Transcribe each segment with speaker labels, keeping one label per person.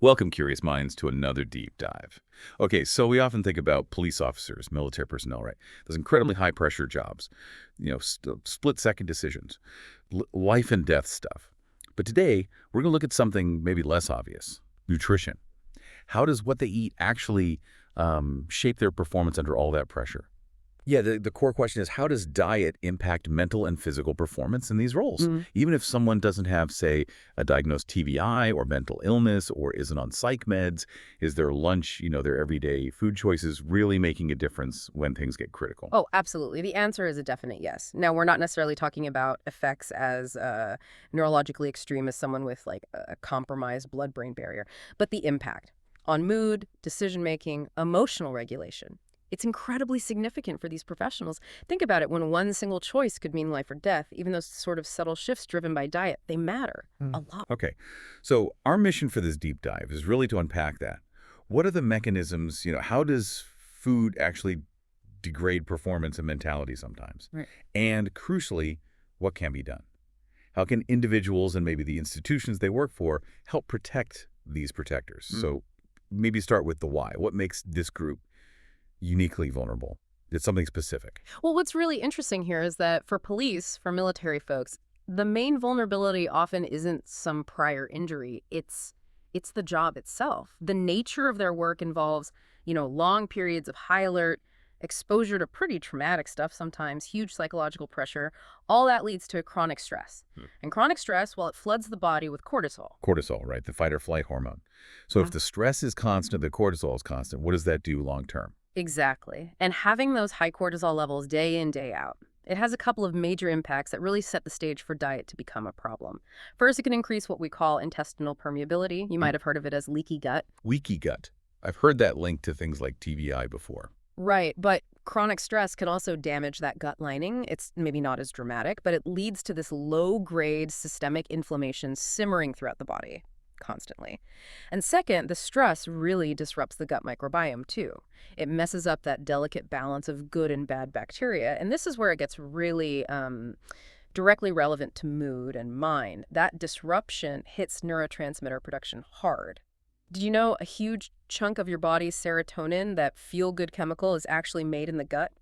Speaker 1: Welcome, curious minds, to another deep dive. Okay, so we often think about police officers, military personnel, right? Those incredibly high-pressure jobs, split-second decisions, life and death stuff. But today, we're going to look at something maybe less obvious, nutrition. How does what they eat actually shape their performance under all that pressure? Yeah, the core question is, how does diet impact mental and physical performance in these roles? Even if someone doesn't have, say, a diagnosed TBI or mental illness or isn't on psych meds, is their lunch, their everyday food choices really making a difference when things get critical?
Speaker 2: Oh, absolutely. The answer is a definite yes. Now, we're not necessarily talking about effects as neurologically extreme as someone with like a compromised blood-brain barrier, but the impact on mood, decision-making, emotional regulation. It's incredibly significant for these professionals. Think about it, when one single choice could mean life or death, even those sort of subtle shifts driven by diet, they matter a lot.
Speaker 1: Okay, so our mission for this deep dive is really to unpack that. What are the mechanisms, how does food actually degrade performance and mentality sometimes?
Speaker 2: Right.
Speaker 1: And crucially, what can be done? How can individuals and maybe the institutions they work for help protect these protectors? So maybe start with the why. What makes this group uniquely vulnerable? It's something specific.
Speaker 2: Well, what's really interesting here is that for police, for military folks, the main vulnerability often isn't some prior injury. It's the job itself. The nature of their work involves, long periods of high alert, exposure to pretty traumatic stuff sometimes, huge psychological pressure. All that leads to chronic stress. And chronic stress, well, it floods the body with cortisol.
Speaker 1: Cortisol, right? The fight or flight hormone. So if the stress is constant, the cortisol is constant, what does that do long term?
Speaker 2: Exactly. And having those high cortisol levels day in, day out, it has a couple of major impacts that really set the stage for diet to become a problem. First, it can increase what we call intestinal permeability. You might have heard of it as leaky gut.
Speaker 1: Leaky gut. I've heard that linked to things like TBI before.
Speaker 2: Right, but chronic stress can also damage that gut lining. It's maybe not as dramatic, but it leads to this low-grade systemic inflammation simmering throughout the body constantly. And second, the stress really disrupts the gut microbiome too. It messes up that delicate balance of good and bad bacteria, and this is where it gets really directly relevant to mood and mind. That disruption hits neurotransmitter production hard. Did you know a huge chunk of your body's serotonin, that feel-good chemical, is actually made in the gut?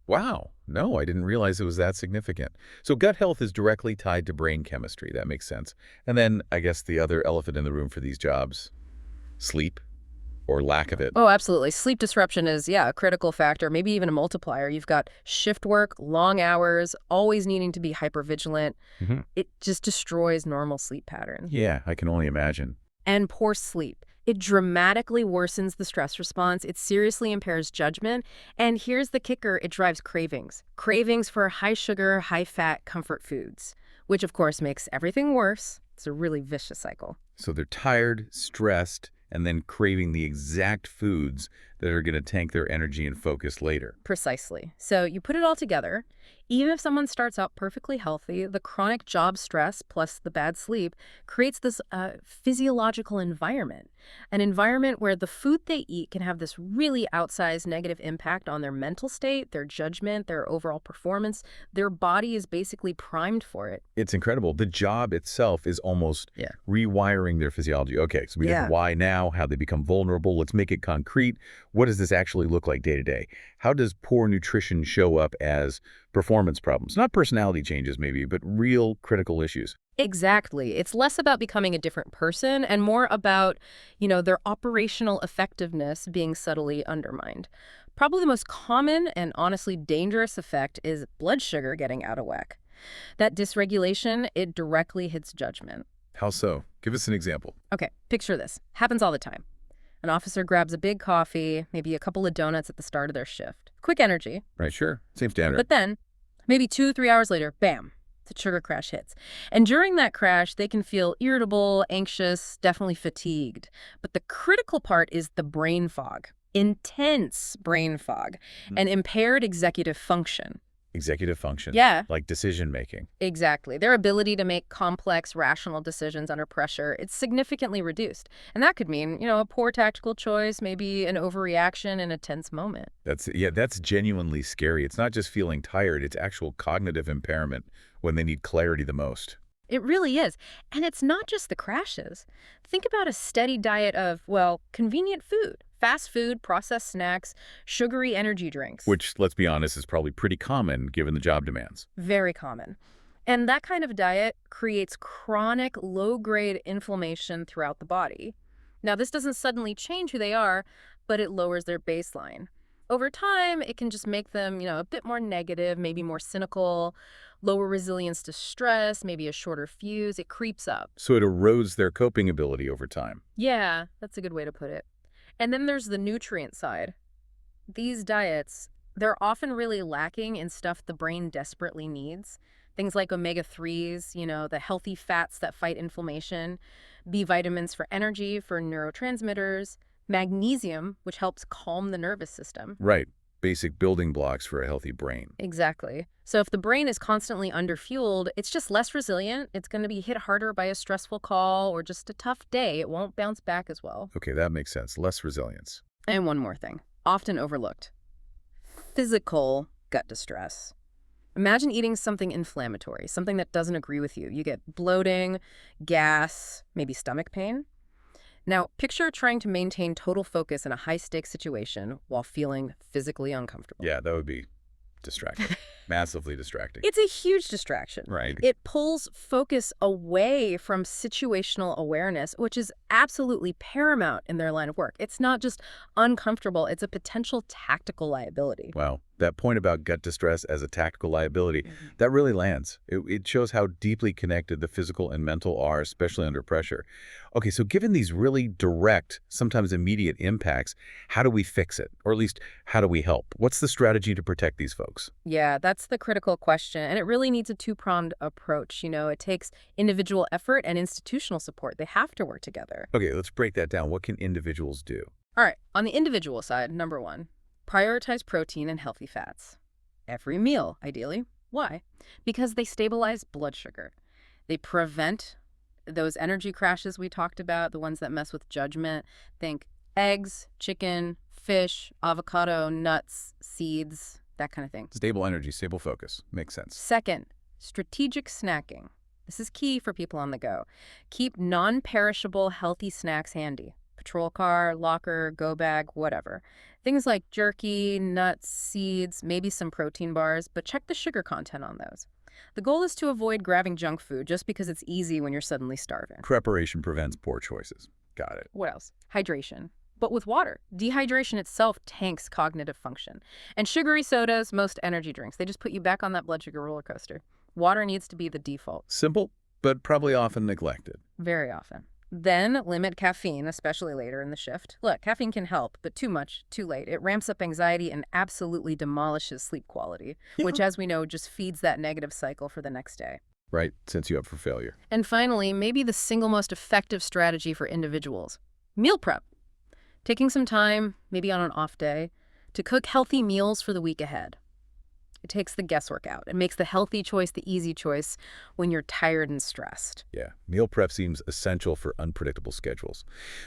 Speaker 1: Wow. No, I didn't realize it was that significant. So gut health is directly tied to brain chemistry. That makes sense. And then I guess the other elephant in the room for these jobs, sleep or lack of it.
Speaker 2: Oh, absolutely. Sleep disruption is, a critical factor, maybe even a multiplier. You've got shift work, long hours, always needing to be hypervigilant. It just destroys normal sleep patterns.
Speaker 1: Yeah, I can only imagine.
Speaker 2: And poor sleep. It dramatically worsens the stress response. It seriously impairs judgment. And here's the kicker, it drives cravings. Cravings for high-sugar, high-fat comfort foods, which of course makes everything worse. It's a really vicious cycle.
Speaker 1: So they're tired, stressed, and then craving the exact foods that are going to tank their energy and focus later.
Speaker 2: Precisely. So you put it all together, even if someone starts out perfectly healthy, the chronic job stress plus the bad sleep creates this physiological environment, an environment where the food they eat can have this really outsized negative impact on their mental state, their judgment, their overall performance. Their body is basically primed for it.
Speaker 1: It's incredible. The job itself is almost rewiring their physiology. Okay, so we have why now, how they become vulnerable. Let's make it concrete. What does this actually look like day to day? How does poor nutrition show up as performance problems? Not personality changes maybe, but real critical issues.
Speaker 2: Exactly. It's less about becoming a different person and more about, their operational effectiveness being subtly undermined. Probably the most common and honestly dangerous effect is blood sugar getting out of whack. That dysregulation, it directly hits judgment.
Speaker 1: How so? Give us an example.
Speaker 2: Okay, picture this. Happens all the time. An officer grabs a big coffee, maybe a couple of donuts at the start of their shift. Quick energy.
Speaker 1: Right, sure. Same standard.
Speaker 2: But then, maybe 2-3 hours later, bam, the sugar crash hits. And during that crash, they can feel irritable, anxious, definitely fatigued. But the critical part is the brain fog. Intense brain fog and impaired executive function.
Speaker 1: Executive function.
Speaker 2: Yeah.
Speaker 1: Like decision making.
Speaker 2: Exactly. Their ability to make complex, rational decisions under pressure, it's significantly reduced. And that could mean, a poor tactical choice, maybe an overreaction in a tense moment.
Speaker 1: That's genuinely scary. It's not just feeling tired, it's actual cognitive impairment when they need clarity the most.
Speaker 2: It really is. And it's not just the crashes. Think about a steady diet of, well, convenient food, fast food, processed snacks, sugary energy drinks.
Speaker 1: Which, let's be honest, is probably pretty common given the job demands.
Speaker 2: Very common. And that kind of diet creates chronic low-grade inflammation throughout the body. Now, this doesn't suddenly change who they are, but it lowers their baseline. Over time, it can just make them, a bit more negative, maybe more cynical, lower resilience to stress, maybe a shorter fuse. It creeps up.
Speaker 1: So it erodes their coping ability over time.
Speaker 2: Yeah, that's a good way to put it. And then there's the nutrient side. These diets, they're often really lacking in stuff the brain desperately needs. Things like omega-3s, the healthy fats that fight inflammation, B vitamins for energy, for neurotransmitters, magnesium, which helps calm the nervous system.
Speaker 1: Right. Basic building blocks for a healthy brain.
Speaker 2: Exactly. So if the brain is constantly underfueled, it's just less resilient. It's going to be hit harder by a stressful call or just a tough day. It won't bounce back as well.
Speaker 1: Okay, that makes sense. Less resilience.
Speaker 2: And one more thing, often overlooked. Physical gut distress. Imagine eating something inflammatory, something that doesn't agree with you. You get bloating, gas, maybe stomach pain. Now, picture trying to maintain total focus in a high-stakes situation while feeling physically uncomfortable.
Speaker 1: Yeah, that would be distracting. Massively distracting.
Speaker 2: It's a huge distraction.
Speaker 1: Right.
Speaker 2: It pulls focus away from situational awareness, which is absolutely paramount in their line of work. It's not just uncomfortable, it's a potential tactical liability.
Speaker 1: Wow. That point about gut distress as a tactical liability, that really lands. It shows how deeply connected the physical and mental are, especially under pressure. Okay, so given these really direct, sometimes immediate impacts, how do we fix it? Or at least, how do we help? What's the strategy to protect these folks?
Speaker 2: Yeah, that's the critical question. And it really needs a two-pronged approach. It takes individual effort and institutional support. They have to work together.
Speaker 1: Okay, let's break that down. What can individuals do?
Speaker 2: All right, on the individual side, number one, prioritize protein and healthy fats. Every meal, ideally. Why? Because they stabilize blood sugar. They prevent those energy crashes we talked about, the ones that mess with judgment. Think eggs, chicken, fish, avocado, nuts, seeds, that kind of thing.
Speaker 1: Stable energy, stable focus. Makes sense.
Speaker 2: Second, strategic snacking. This is key for people on the go. Keep non-perishable healthy snacks handy. Patrol car, locker, go bag, whatever. Things like jerky, nuts, seeds, maybe some protein bars, but check the sugar content on those. The goal is to avoid grabbing junk food just because it's easy when you're suddenly starving.
Speaker 1: Preparation prevents poor choices. Got it.
Speaker 2: What else? Hydration. But with water. Dehydration itself tanks cognitive function. And sugary sodas, most energy drinks, they just put you back on that blood sugar roller coaster. Water needs to be the default.
Speaker 1: Simple, but probably often neglected.
Speaker 2: Very often. Then limit caffeine, especially later in the shift. Look, caffeine can help, but too much, too late. It ramps up anxiety and absolutely demolishes sleep quality, which, as we know, just feeds that negative cycle for the next day.
Speaker 1: Right, sets you up for failure.
Speaker 2: And finally, maybe the single most effective strategy for individuals, meal prep. Taking some time, maybe on an off day, to cook healthy meals for the week ahead. It takes the guesswork out. It makes the healthy choice the easy choice when you're tired and stressed.
Speaker 1: Yeah, meal prep seems essential for unpredictable schedules.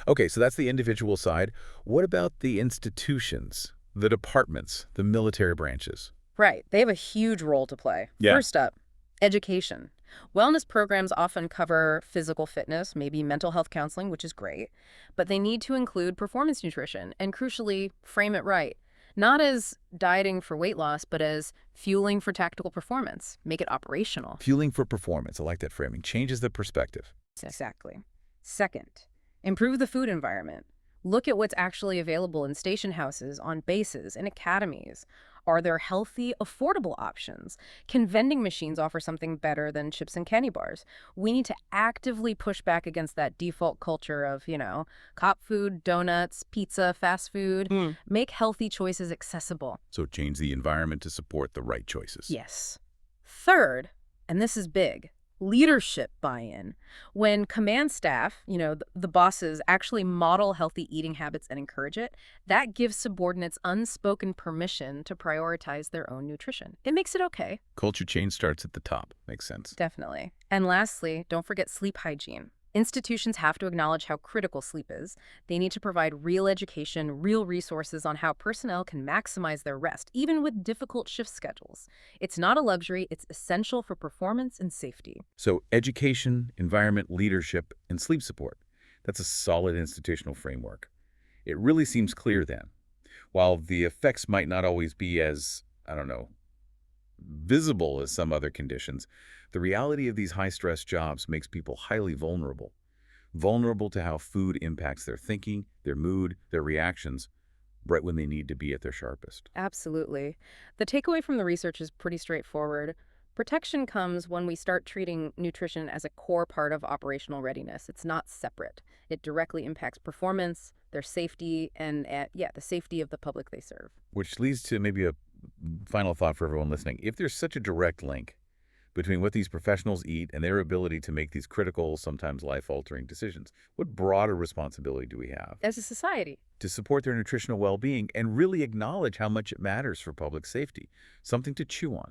Speaker 1: Okay, so that's the individual side. What about the institutions, the departments, the military branches?
Speaker 2: Right. They have a huge role to play.
Speaker 1: Yeah.
Speaker 2: First up, education. Wellness programs often cover physical fitness, maybe mental health counseling, which is great, but they need to include performance nutrition and, crucially, frame it right. Not as dieting for weight loss, but as fueling for tactical performance. Make it operational.
Speaker 1: Fueling for performance. I like that framing. Changes the perspective.
Speaker 2: Exactly. Second, improve the food environment. Look at what's actually available in station houses, on bases, in academies. Are there healthy, affordable options? Can vending machines offer something better than chips and candy bars? We need to actively push back against that default culture of, cop food, donuts, pizza, fast food. Make healthy choices accessible.
Speaker 1: So change the environment to support the right choices.
Speaker 2: Yes. Third, and this is big, leadership buy-in. When command staff, the bosses, actually model healthy eating habits and encourage it, that gives subordinates unspoken permission to prioritize their own nutrition. It makes it okay.
Speaker 1: Culture change starts at the top. Makes sense.
Speaker 2: Definitely. And lastly, don't forget sleep hygiene. Institutions have to acknowledge how critical sleep is. They need to provide real education, real resources on how personnel can maximize their rest, even with difficult shift schedules. It's not a luxury, it's essential for performance and safety.
Speaker 1: So education, environment, leadership, and sleep support. That's a solid institutional framework. It really seems clear then. While the effects might not always be as, I don't know, visible as some other conditions, the reality of these high-stress jobs makes people highly vulnerable. Vulnerable to how food impacts their thinking, their mood, their reactions, right when they need to be at their sharpest.
Speaker 2: Absolutely. The takeaway from the research is pretty straightforward. Protection comes when we start treating nutrition as a core part of operational readiness. It's not separate. It directly impacts performance, their safety, and, yeah, the safety of the public they serve.
Speaker 1: Which leads to maybe a final thought for everyone listening. If there's such a direct link between what these professionals eat and their ability to make these critical, sometimes life-altering decisions, what broader responsibility do we have
Speaker 2: As a society,
Speaker 1: to support their nutritional well-being and really acknowledge how much it matters for public safety? Something to chew on.